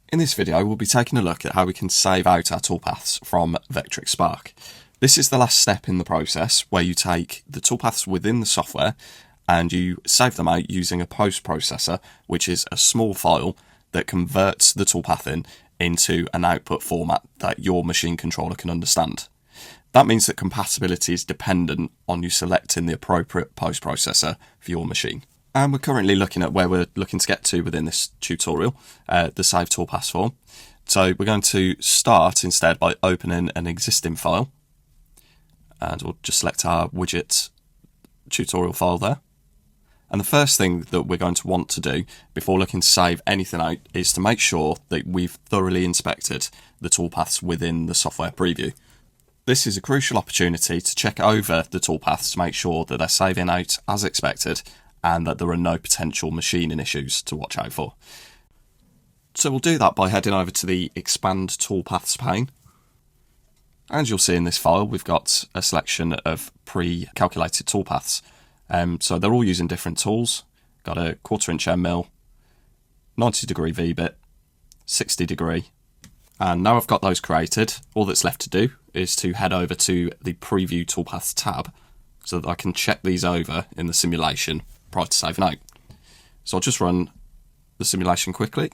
In this video, we'll be taking a look at how we can save out our toolpaths from Vectric Spark. This is the last step in the process where you take the toolpaths within the software and you save them out using a post processor, which is a small file that converts the toolpath into an output format that your machine controller can understand. That means that compatibility is dependent on you selecting the appropriate post processor for your machine. And we're currently looking at where we're looking to get to within this tutorial, the Save Toolpaths form. So we're going to start instead by opening an existing file. And we'll just select our widget tutorial file there. And the first thing that we're going to want to do before looking to save anything out is to make sure that we've thoroughly inspected the toolpaths within the software preview. This is a crucial opportunity to check over the toolpaths to make sure that they're saving out as expected and that there are no potential machining issues to watch out for. So we'll do that by heading over to the Expand Toolpaths pane. As you'll see in this file, we've got a selection of pre-calculated toolpaths. So they're all using different tools. Got a 1/4 inch end mill, 90° V-bit, 60°. And now I've got those created, all that's left to do is to head over to the Preview Toolpaths tab so that I can check these over in the simulation prior to saving out. So I'll just run the simulation quickly.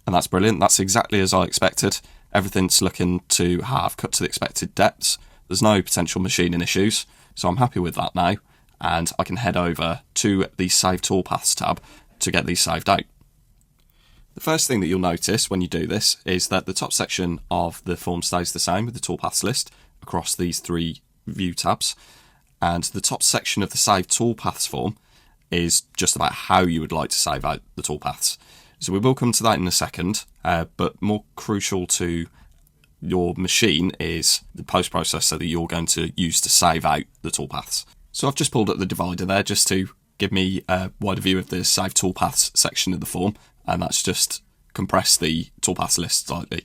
And that's brilliant. That's exactly as I expected. Everything's looking to have cut to the expected depths. There's no potential machining issues. So I'm happy with that now. And I can head over to the Save Toolpaths tab to get these saved out. The first thing that you'll notice when you do this is that the top section of the form stays the same with the toolpaths list across these three view tabs. And the top section of the Save Toolpaths form is just about how you would like to save out the toolpaths. So we will come to that in a second, but more crucial to your machine is the post processor that you're going to use to save out the toolpaths. So I've just pulled up the divider there just to give me a wider view of the Save Toolpaths section of the form, and that's just compressed the toolpaths list slightly.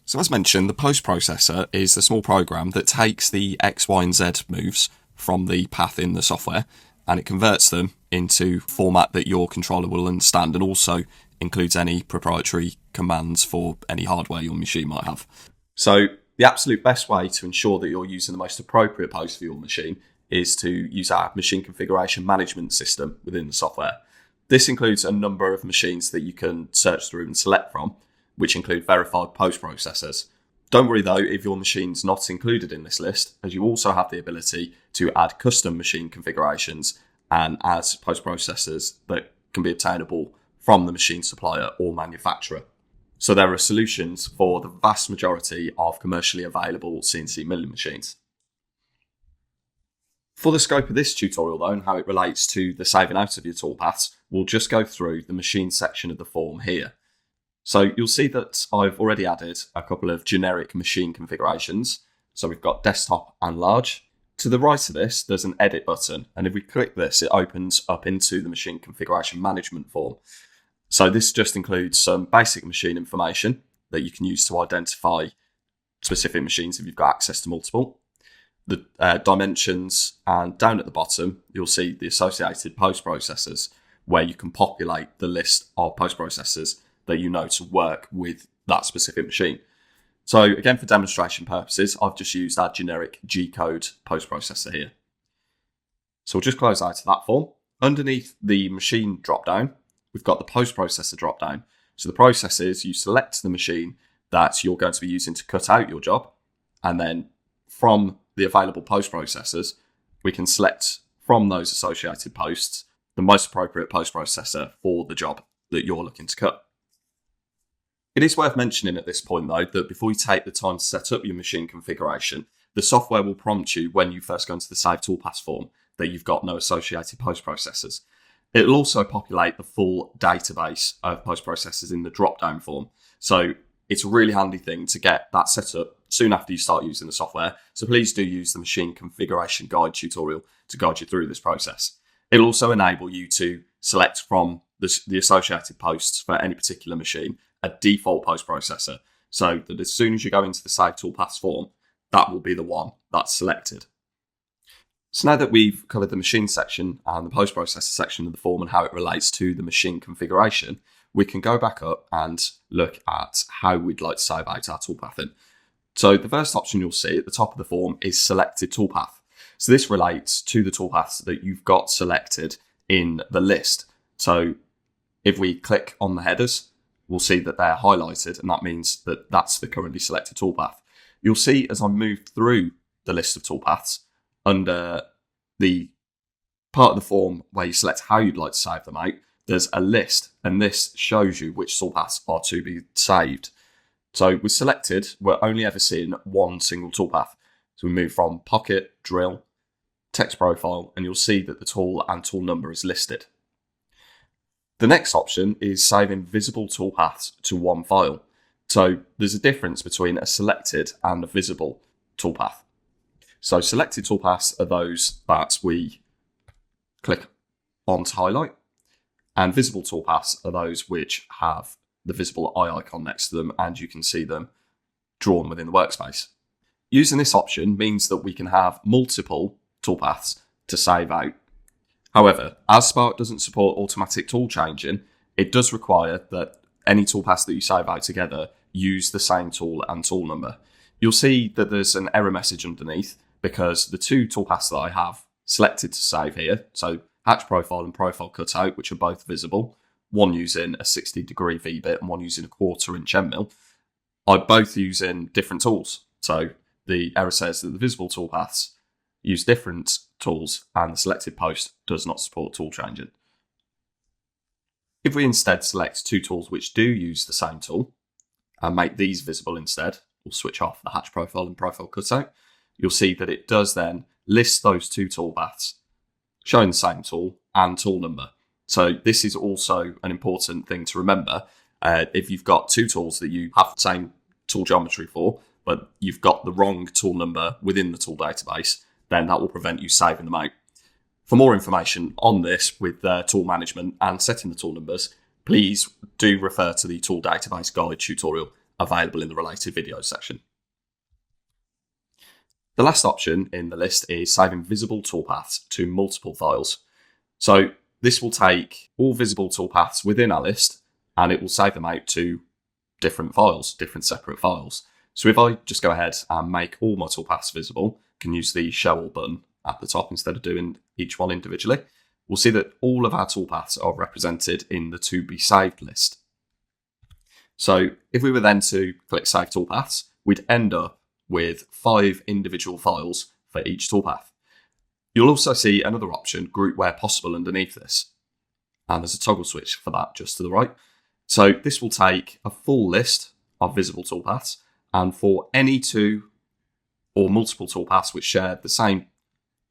So as mentioned, the post processor is a small program that takes the X, Y, and Z moves from the path in the software and it converts them into format that your controller will understand, and also includes any proprietary commands for any hardware your machine might have. So the absolute best way to ensure that you're using the most appropriate post for your machine is to use our machine configuration management system within the software. This includes a number of machines that you can search through and select from, which include verified post processors. Don't worry though if your machine's not included in this list, as you also have the ability to add custom machine configurations and add post processors that can be obtainable from the machine supplier or manufacturer. So there are solutions for the vast majority of commercially available CNC milling machines. For the scope of this tutorial though, and how it relates to the saving out of your toolpaths, we'll just go through the machine section of the form here. So you'll see that I've already added a couple of generic machine configurations. So we've got desktop and large. To the right of this, there's an edit button. And if we click this, it opens up into the machine configuration management form. So this just includes some basic machine information that you can use to identify specific machines if you've got access to multiple. The dimensions, and down at the bottom, you'll see the associated post processors where you can populate the list of post processors that you know to work with that specific machine. So again, for demonstration purposes, I've just used our generic Gcode post processor here. So we'll just close out of that form. Underneath the machine dropdown, we've got the post processor dropdown. So the process is you select the machine that you're going to be using to cut out your job, and then from the available post processors, we can select from those associated posts the most appropriate post processor for the job that you're looking to cut. It is worth mentioning at this point though that before you take the time to set up your machine configuration, the software will prompt you when you first go into the Save Toolpaths form that you've got no associated post processors. It'll also populate the full database of post processors in the drop-down form. So it's a really handy thing to get that set up soon after you start using the software. So please do use the machine configuration guide tutorial to guide you through this process. It'll also enable you to select from the associated posts for any particular machine a default post processor, so that as soon as you go into the Save Toolpaths form, that will be the one that's selected. So now that we've covered the machine section and the post processor section of the form and how it relates to the machine configuration, we can go back up and look at how we'd like to save out our toolpath in. So the first option you'll see at the top of the form is selected toolpath. So this relates to the toolpaths that you've got selected in the list. So if we click on the headers, we'll see that they're highlighted, and that means that that's the currently selected toolpath. You'll see as I move through the list of toolpaths, under the part of the form where you select how you'd like to save them out, there's a list, and this shows you which toolpaths are to be saved. So with selected, we're only ever seeing one single toolpath. So we move from pocket, drill, text profile, and you'll see that the tool and tool number is listed. The next option is saving visible toolpaths to one file. So there's a difference between a selected and a visible toolpath. So selected toolpaths are those that we click on to highlight, and visible toolpaths are those which have the visible eye icon next to them and you can see them drawn within the workspace. Using this option means that we can have multiple toolpaths to save out. However, as Spark doesn't support automatic tool changing, it does require that any toolpaths that you save out together use the same tool and tool number. You'll see that there's an error message underneath because the two toolpaths that I have selected to save here, so hatch profile and profile cutout, which are both visible, one using a 60-degree V-bit and one using a 1/4-inch end mill, are both using different tools. So the error says that the visible toolpaths use different tools and the selected post does not support tool changing. If we instead select two tools which do use the same tool and make these visible instead, we'll switch off the hatch profile and profile cutout, you'll see that it does then list those two toolpaths showing the same tool and tool number. So this is also an important thing to remember. If you've got two tools that you have the same tool geometry for, but you've got the wrong tool number within the tool database, then that will prevent you saving them out. For more information on this with tool management and setting the tool numbers, please do refer to the tool database guide tutorial available in the related videos section. The last option in the list is saving visible toolpaths to multiple files. So this will take all visible toolpaths within our list and it will save them out to different files, different separate files. So if I just go ahead and make all my toolpaths visible, can use the show all button at the top instead of doing each one individually, we'll see that all of our toolpaths are represented in the to be saved list. So if we were then to click Save Toolpaths, we'd end up with 5 individual files for each toolpath. You'll also see another option, Group Where Possible, underneath this. And there's a toggle switch for that just to the right. So this will take a full list of visible toolpaths, and for any two or multiple toolpaths which share the same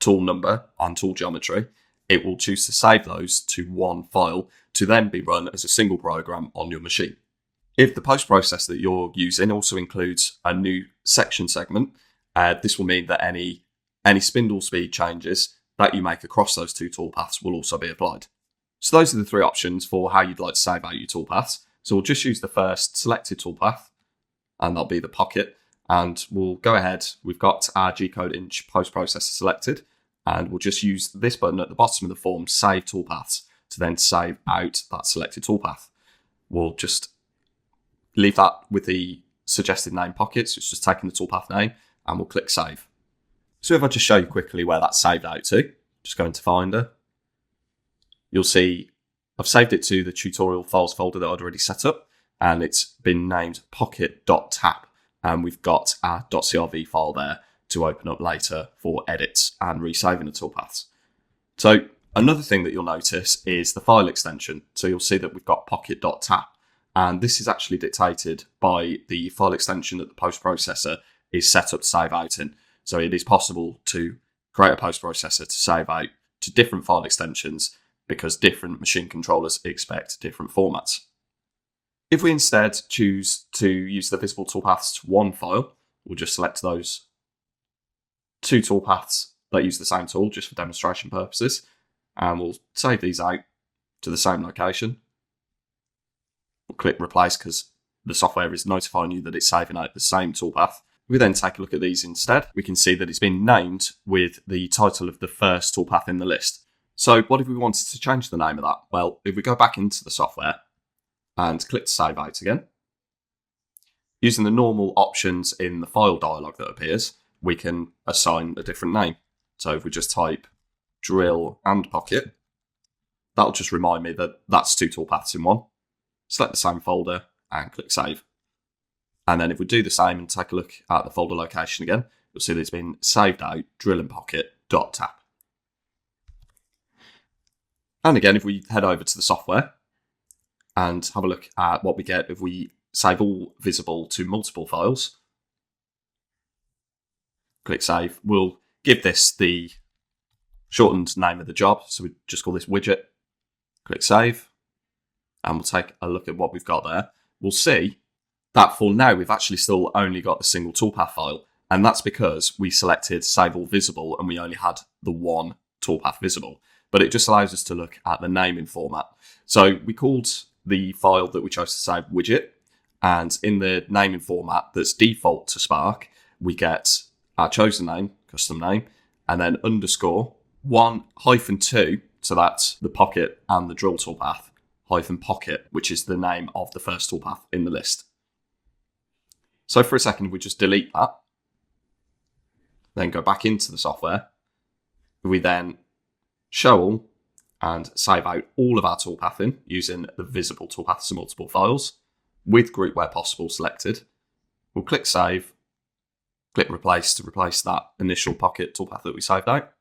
tool number and tool geometry, it will choose to save those to one file to then be run as a single program on your machine. If the post process that you're using also includes a new section segment, this will mean that any spindle speed changes that you make across those two toolpaths will also be applied. So those are the 3 options for how you'd like to save out your toolpaths. So we'll just use the first selected toolpath, and that'll be the pocket. And we'll go ahead, we've got our Gcode inch post processor selected, and we'll just use this button at the bottom of the form, Save Toolpaths, to then save out that selected toolpath. We'll just leave that with the suggested name pockets, it's just taking the toolpath name, and we'll click Save. So if I just show you quickly where that's saved out to, just go into Finder, you'll see I've saved it to the tutorial files folder that I'd already set up, and it's been named pocket.tap, and we've got our .crv file there to open up later for edits and resaving the toolpaths. So another thing that you'll notice is the file extension. So you'll see that we've got pocket.tap, and this is actually dictated by the file extension that the post processor is set up to save out in. So it is possible to create a post processor to save out to different file extensions because different machine controllers expect different formats. If we instead choose to use the visible toolpaths to one file, we'll just select those 2 toolpaths that use the same tool just for demonstration purposes, and we'll save these out to the same location. We'll click Replace because the software is notifying you that it's saving out the same toolpath. We then take a look at these instead. We can see that it's been named with the title of the first toolpath in the list. So what if we wanted to change the name of that? Well, if we go back into the software and click to save out again. Using the normal options in the file dialog that appears, we can assign a different name. So if we just type drill and pocket, that'll just remind me that that's two toolpaths in one. Select the same folder and click save. And then if we do the same and take a look at the folder location again, you'll see that it's been saved out drill and pocket.tap. And again, if we head over to the software and have a look at what we get if we save all visible to multiple files, click save, we'll give this the shortened name of the job. So we just call this widget, click save, and we'll take a look at what we've got there. We'll see that for now, we've actually still only got the single toolpath file. And that's because we selected save all visible and we only had the one toolpath visible. But it just allows us to look at the naming format. So we called the file that we chose to save widget. And in the naming format that's default to Spark, we get our chosen name, custom name, and then underscore 1-2, so that's the pocket and the drill toolpath, -pocket, which is the name of the first toolpath in the list. So for a second, we just delete that, then go back into the software. We then show all and save out all of our toolpathing using the visible toolpaths to multiple files with group where possible selected. We'll click save, click replace to replace that initial pocket toolpath that we saved out.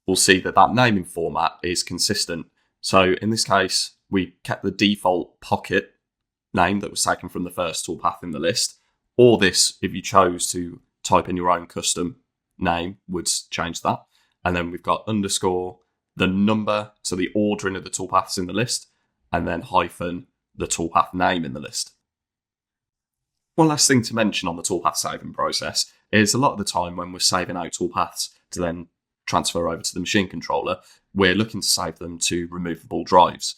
We'll see that that naming format is consistent. So in this case, we kept the default pocket name that was taken from the first toolpath in the list, or this, if you chose to type in your own custom name, would change that. And then we've got underscore, the number, so the ordering of the toolpaths in the list, and then hyphen, the toolpath name in the list. One last thing to mention on the toolpath saving process is a lot of the time when we're saving out toolpaths to then transfer over to the machine controller, we're looking to save them to removable drives.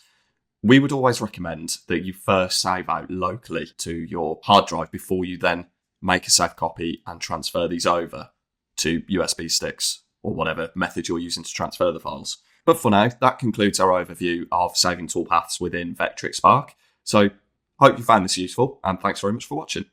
We would always recommend that you first save out locally to your hard drive before you then make a safe copy and transfer these over to USB sticks or whatever method you're using to transfer the files. But for now, that concludes our overview of saving toolpaths within Vectric Spark. So hope you found this useful, and thanks very much for watching.